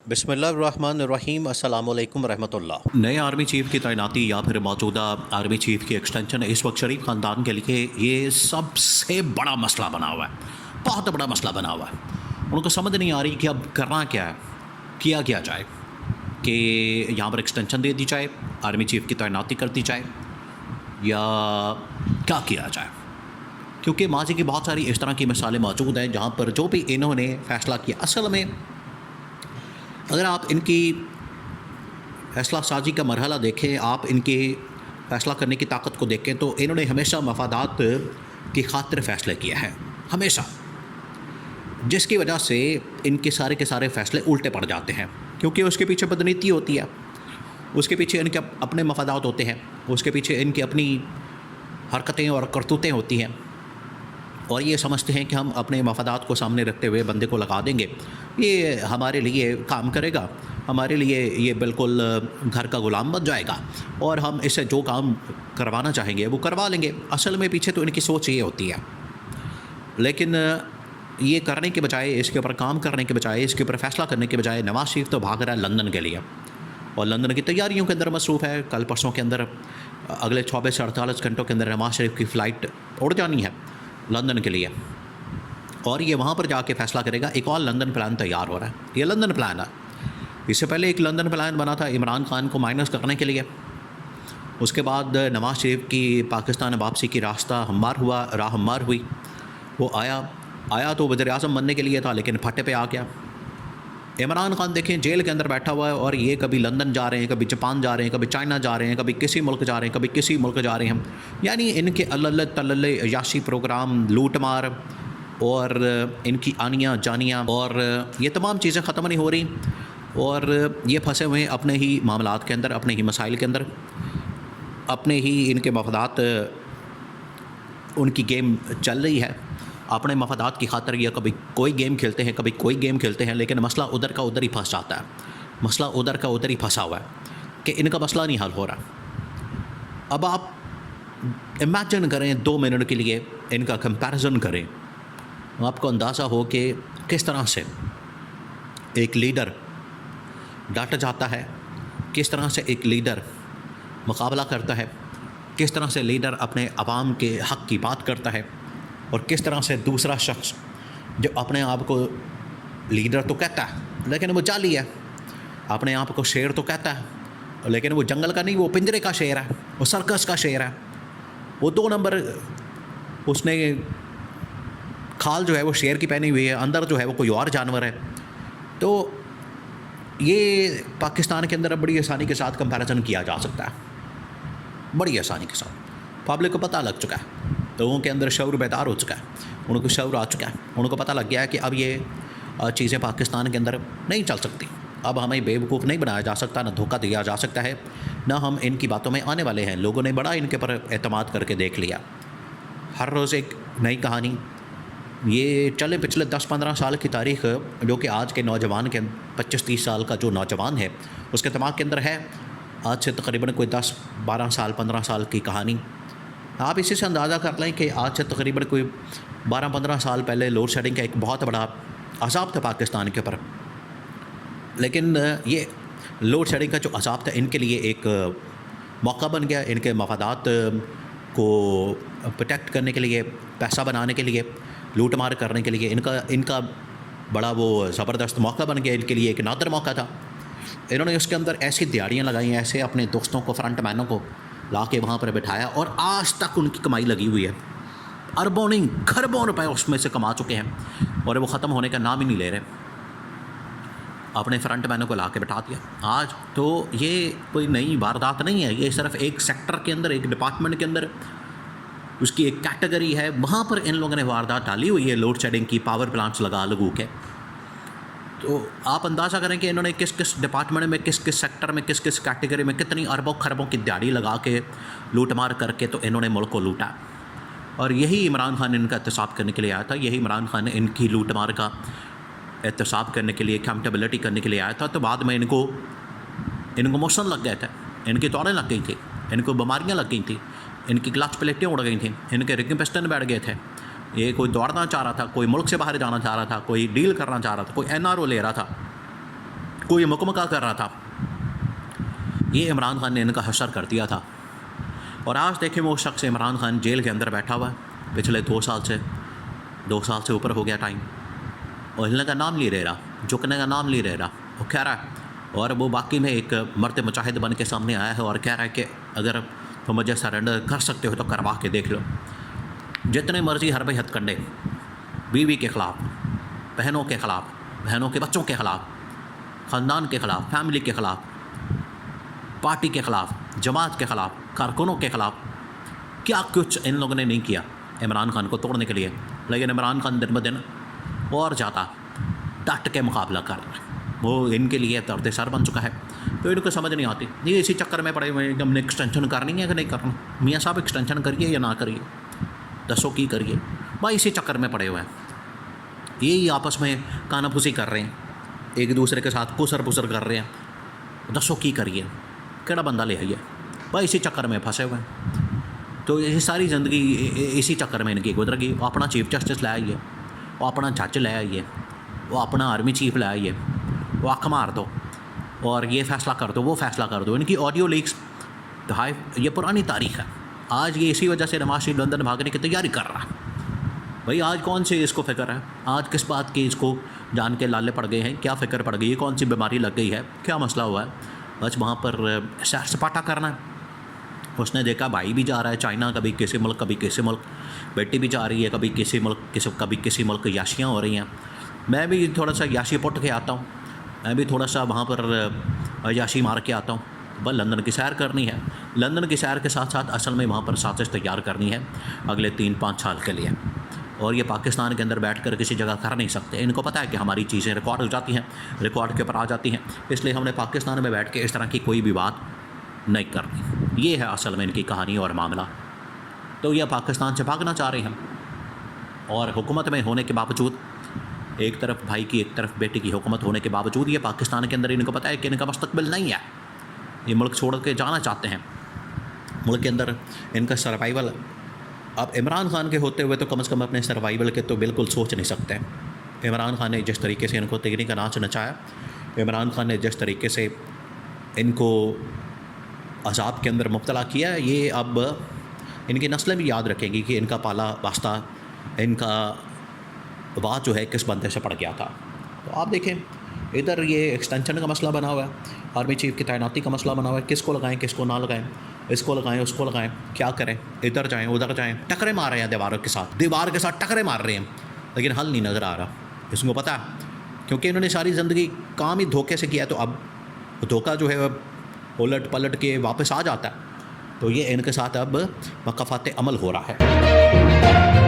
बिस्मिल्लाहिर्रहमानिर्रहीम अस्सलामुअलैकुम रहमतुल्लाह। नए आर्मी चीफ़ की तैनाती या फिर मौजूदा आर्मी चीफ़ की एक्सटेंशन इस वक्त शरीफ ख़ानदान के लिए ये सबसे बड़ा मसला बना हुआ है, बहुत बड़ा मसला बना हुआ है। उनको समझ नहीं आ रही कि अब करना क्या है, किया क्या जाए, कि यहाँ पर एक्सटेंशन दे दी जाए, आर्मी चीफ़ की तैनाती कर दी जाए, या क्या किया जाए। क्योंकि माजी की बहुत सारी इस तरह की मिसालें मौजूद हैं जहाँ पर जो भी इन्होंने फ़ैसला किया, असल में अगर आप इनकी फ़ैसला साजी का मरहला देखें, आप इनकी फ़ैसला करने की ताकत को देखें, तो इन्होंने हमेशा मफादात की खातिर फ़ैसले किए हैं, हमेशा, जिसकी वजह से इनके सारे के सारे फ़ैसले उल्टे पड़ जाते हैं। क्योंकि उसके पीछे बदनीति होती है, उसके पीछे इनके अपने मफादात होते हैं, उसके पीछे इनकी अपनी हरकतें और करतूतें होती हैं, और ये समझते हैं कि हम अपने मफादात को सामने रखते हुए बंदे को लगा देंगे, ये हमारे लिए काम करेगा, हमारे लिए ये बिल्कुल घर का ग़ुलाम बन जाएगा और हम इससे जो काम करवाना चाहेंगे वो करवा लेंगे। असल में पीछे तो इनकी सोच ये होती है, लेकिन ये करने के बजाय, इसके ऊपर काम करने के बजाय, इसके ऊपर फ़ैसला करने के बजाय नवाज़ शरीफ तो भाग रहा है लंदन के लिए और लंदन की तैयारियों के अंदर मसरूफ़ है। कल परसों के अंदर अगले 24 से 48 घंटों के अंदर नवाज़ शरीफ की फ़्लाइट उड़ जानी है लंदन के लिए, और ये वहाँ पर जाके फ़ैसला करेगा। एक और लंदन प्लान तैयार हो रहा है, ये लंदन प्लान है। इससे पहले एक लंदन प्लान बना था इमरान खान को माइनस करने के लिए, उसके बाद नवाज़ शरीफ की पाकिस्तान वापसी की राह हमवार हुई। वो आया तो वज़ीर-ए-आज़म बनने के लिए था, लेकिन फटे पे आ गया। इमरान खान देखें जेल के अंदर बैठा हुआ है और ये कभी लंदन जा रहे हैं, कभी जापान जा रहे हैं, कभी चाइना जा रहे हैं, कभी किसी मुल्क जा रहे हैं, कभी किसी मुल्क जा रहे हैं। यानी इनके अल्ल तल्ले याशी प्रोग्राम, लूट मार और इनकी आनियाँ जानियाँ और ये तमाम चीज़ें ख़त्म नहीं हो रही, और ये फंसे हुए हैं अपने ही मामलात के अंदर, अपने ही मसाइल के अंदर, अपने ही इनके मफादात, उनकी गेम चल रही है अपने मफादात की खातिर। या कभी कोई गेम खेलते हैं, कभी कोई गेम खेलते हैं, लेकिन मसला उधर का उधर ही फंस जाता है, मसला उधर का उधर ही फंसा हुआ है कि इनका मसला नहीं हल हो रहा। अब आप इमेजिन करें 2 मिनट के लिए, इनका कंपैरिजन करें, आपको अंदाज़ा हो कि किस तरह से एक लीडर डट जाता है, किस तरह से एक लीडर मुकाबला करता है, किस तरह से लीडर अपने अवाम के हक़ की बात करता है, और किस तरह से दूसरा शख्स जो अपने आप को लीडर तो कहता है लेकिन वो जाली है, अपने आप को शेर तो कहता है लेकिन वो जंगल का नहीं, वो पिंजरे का शेर है, वो सर्कस का शेर है, वो 2 नंबर, उसने खाल जो है वो शेर की पहनी हुई है, अंदर जो है वो कोई और जानवर है। तो ये पाकिस्तान के अंदर बड़ी आसानी के साथ कंपैरिजन किया जा सकता है, बड़ी आसानी के साथ। पब्लिक को पता लग चुका है, लोगों के अंदर शऊर बेदार हो चुका है, उनको शऊर आ चुका है, उनको पता लग गया है कि अब ये चीज़ें पाकिस्तान के अंदर नहीं चल सकती। अब हमें बेवकूफ़ नहीं बनाया जा सकता, ना धोखा दिया जा सकता है, ना हम इनकी बातों में आने वाले हैं। लोगों ने बड़ा इनके पर एतमाद करके देख लिया, हर रोज़ एक नई कहानी। ये चले पिछले 10-15 साल की तारीख़, जो कि आज के नौजवान के 25-30 साल का जो नौजवान है उसके दिमाग के अंदर है, आज से तकरीबन कोई 10-12 साल 15 साल की कहानी। आप इसी से अंदाज़ा कर लें कि आज से तकरीबन कोई 12-15 साल पहले लोड शेडिंग का एक बहुत बड़ा अज़ाब था पाकिस्तान के ऊपर, लेकिन ये लोड शेडिंग का जो अज़ाब था इनके लिए एक मौका बन गया, इनके मफादात को प्रोटेक्ट करने के लिए, पैसा बनाने के लिए, लूट मार करने के लिए इनका बड़ा वो ज़बरदस्त मौका बन गया, इनके लिए एक नादर मौका था। इन्होंने उसके अंदर ऐसी दिहाड़ियाँ लगाई, ऐसे अपने दोस्तों को, फ्रंट मैनों को ला के वहाँ पर बिठाया, और आज तक उनकी कमाई लगी हुई है, अरबों नहीं खरबों रुपए उसमें से कमा चुके हैं, और वो ख़त्म होने का नाम ही नहीं ले रहे। अपने फ्रंट मैनों को ला के बिठा दिया। आज तो ये कोई नई वारदात नहीं है, ये सिर्फ एक सेक्टर के अंदर, एक डिपार्टमेंट के अंदर उसकी एक कैटेगरी है, वहाँ पर इन लोगों ने वारदात डाली हुई है लोड शेडिंग की, पावर प्लांट्स लगा लगू के। तो आप अंदाज़ा करें कि इन्होंने किस किस डिपार्टमेंट में, किस किस सेक्टर में, किस किस कैटेगरी में कितनी अरबों खरबों की दिहाड़ी लगा के लूट मार करके तो इन्होंने मुल्क को लूटा। और यही इमरान खान इनका एहतसाब करने के लिए आया था, यही इमरान खान इनकी लूट मार का एहतसाब करने के लिए, अकाउंटेबिलिटी करने के लिए आया था। तो बाद में इनको मोशन लग गए थे, इनकी दौड़ें लग गई थी, इनको बीमारियाँ लग गई थी, इनकी क्लच प्लेटें उड़ गई थी, इनके रिगिंग पिस्टन बैठ गए थे, ये कोई दौड़ना चाह रहा था, कोई मुल्क से बाहर जाना चाह रहा था, कोई डील करना चाह रहा था, कोई एनआरओ ले रहा था, कोई मुकमका कर रहा था, ये इमरान खान ने इनका हशर कर दिया था। और आज देखें वो शख्स इमरान खान जेल के अंदर बैठा हुआ है पिछले 2 साल से ऊपर हो गया टाइम, और हिलने का नाम नहीं ले रहा, झुकने का नाम नहीं ले रहा। वो कह रहा है, और वो बाकी में एक मर्द मुजाहिद बन के सामने आया है और कह रहा है कि अगर तुम मुझे सरेंडर कर सकते हो तो करवा के देख लो। जितने मर्जी हरबे हथकंडे, बीवी के ख़िलाफ़, बहनों के ख़िलाफ़, बहनों के बच्चों के ख़िलाफ़, ख़ानदान के ख़िलाफ़, फैमिली के ख़िलाफ़, पार्टी के ख़िलाफ़, जमात के ख़िलाफ़, कारकुनों के ख़िलाफ़, क्या कुछ इन लोगों ने नहीं किया इमरान खान को तोड़ने के लिए। लेकिन इमरान खान दिन ब दिन और ज़्यादा डट के मुकाबला कर रहा है। वो इनके लिए दर्द सर बन चुका है। तो इनको समझ नहीं आती, ये इसी चक्कर में पड़े हुए हैं कि हमने एक्सटेंशन करनी है कि नहीं करना। मियाँ साहब एक्सटेंशन करिए या ना करिए, दसों की करिए, भाई इसी चक्कर में पड़े हुए हैं। यही आपस में कानाफूसी कर रहे हैं, एक दूसरे के साथ कुसर पुसर कर रहे हैं, दसों की करिए, केड़ा बंदा ले आइए, भाई इसी चक्कर में फंसे हुए हैं। तो ये सारी ज़िंदगी इसी चक्कर में इनकी गुजरेगी। वो अपना चीफ जस्टिस ले आइए, वो अपना जज ले आइए, वो अपना आर्मी चीफ ले आइए, वो आँख मार दो और ये फ़ैसला कर दो, वो फ़ैसला कर दो। इनकी ऑडियो लीक्स तो हाई, ये पुरानी तारीख है। आज ये इसी वजह से नवाज शरीफ लंदन भागने की तैयारी कर रहा है। भाई आज कौन से इसको फ़िक्र है, आज किस बात की इसको जान के लाले पड़ गए हैं, क्या फ़िक्र पड़ गई है, कौन सी बीमारी लग गई है, क्या मसला हुआ है। बस वहाँ पर सैर सपाटा करना है। उसने देखा भाई भी जा रहा है चाइना, कभी किसी मुल्क कभी किसी मुल्क, बेटी भी जा रही है कभी किसी मुल्क कभी किसी मुल्क, याशियाँ हो रही हैं। मैं भी थोड़ा सा याशी पुट के आता हूँ, मैं भी थोड़ा सा वहाँ पर याशी मार के आता हूँ। बस लंदन की सैर करनी है। लंदन की सैर के साथ साथ असल में वहाँ पर साजिश तैयार करनी है अगले 3-5 साल के लिए। और ये पाकिस्तान के अंदर बैठकर किसी जगह कर नहीं सकते। इनको पता है कि हमारी चीज़ें रिकॉर्ड हो जाती हैं, रिकॉर्ड के ऊपर आ जाती हैं, इसलिए हमने पाकिस्तान में बैठ के इस तरह की कोई भी बात नहीं करनी। ये है असल में इनकी कहानी और मामला। तो ये पाकिस्तान से भागना चाह रहे हैं, और हुकूमत में होने के बावजूद, एक तरफ भाई की एक तरफ बेटी की हुकूमत होने के बावजूद ये पाकिस्तान के अंदर इनको पता है कि इनका मुस्तकबिल नहीं है। ये मुल्क छोड़ के जाना चाहते हैं, मुल्क के अंदर इनका सर्वाइवल। अब इमरान खान के होते हुए तो कम से कम अपने सर्वाइवल के तो बिल्कुल सोच नहीं सकते। इमरान खान ने जिस तरीके से इनको तिगनी का नाच नचाया, इमरान खान ने जिस तरीके से इनको अजाब के अंदर मुब्तला किया, ये अब इनकी नस्लें भी याद रखेंगी कि इनका पाला वास्ता, इनका बात जो है किस बंदे से पड़ गया था। तो आप देखें इधर ये एक्सटेंशन का मसला बना हुआ है, आर्मी चीफ की तैनाती का मसला बना हुआ है, किसको लगाएं किसको ना लगाएं, इसको लगाएं उसको लगाएं, क्या करें, इधर जाएं उधर जाएं, टकरे मार रहे हैं दीवार के साथ टकरे मार रहे हैं, लेकिन हल नहीं नज़र आ रहा। इसको पता है क्योंकि इन्होंने सारी ज़िंदगी काम ही धोखे से किया है, तो अब धोखा जो है उलट पलट के वापस आ जाता है। तो ये इनके साथ अब वक़फ़ात अमल हो रहा है।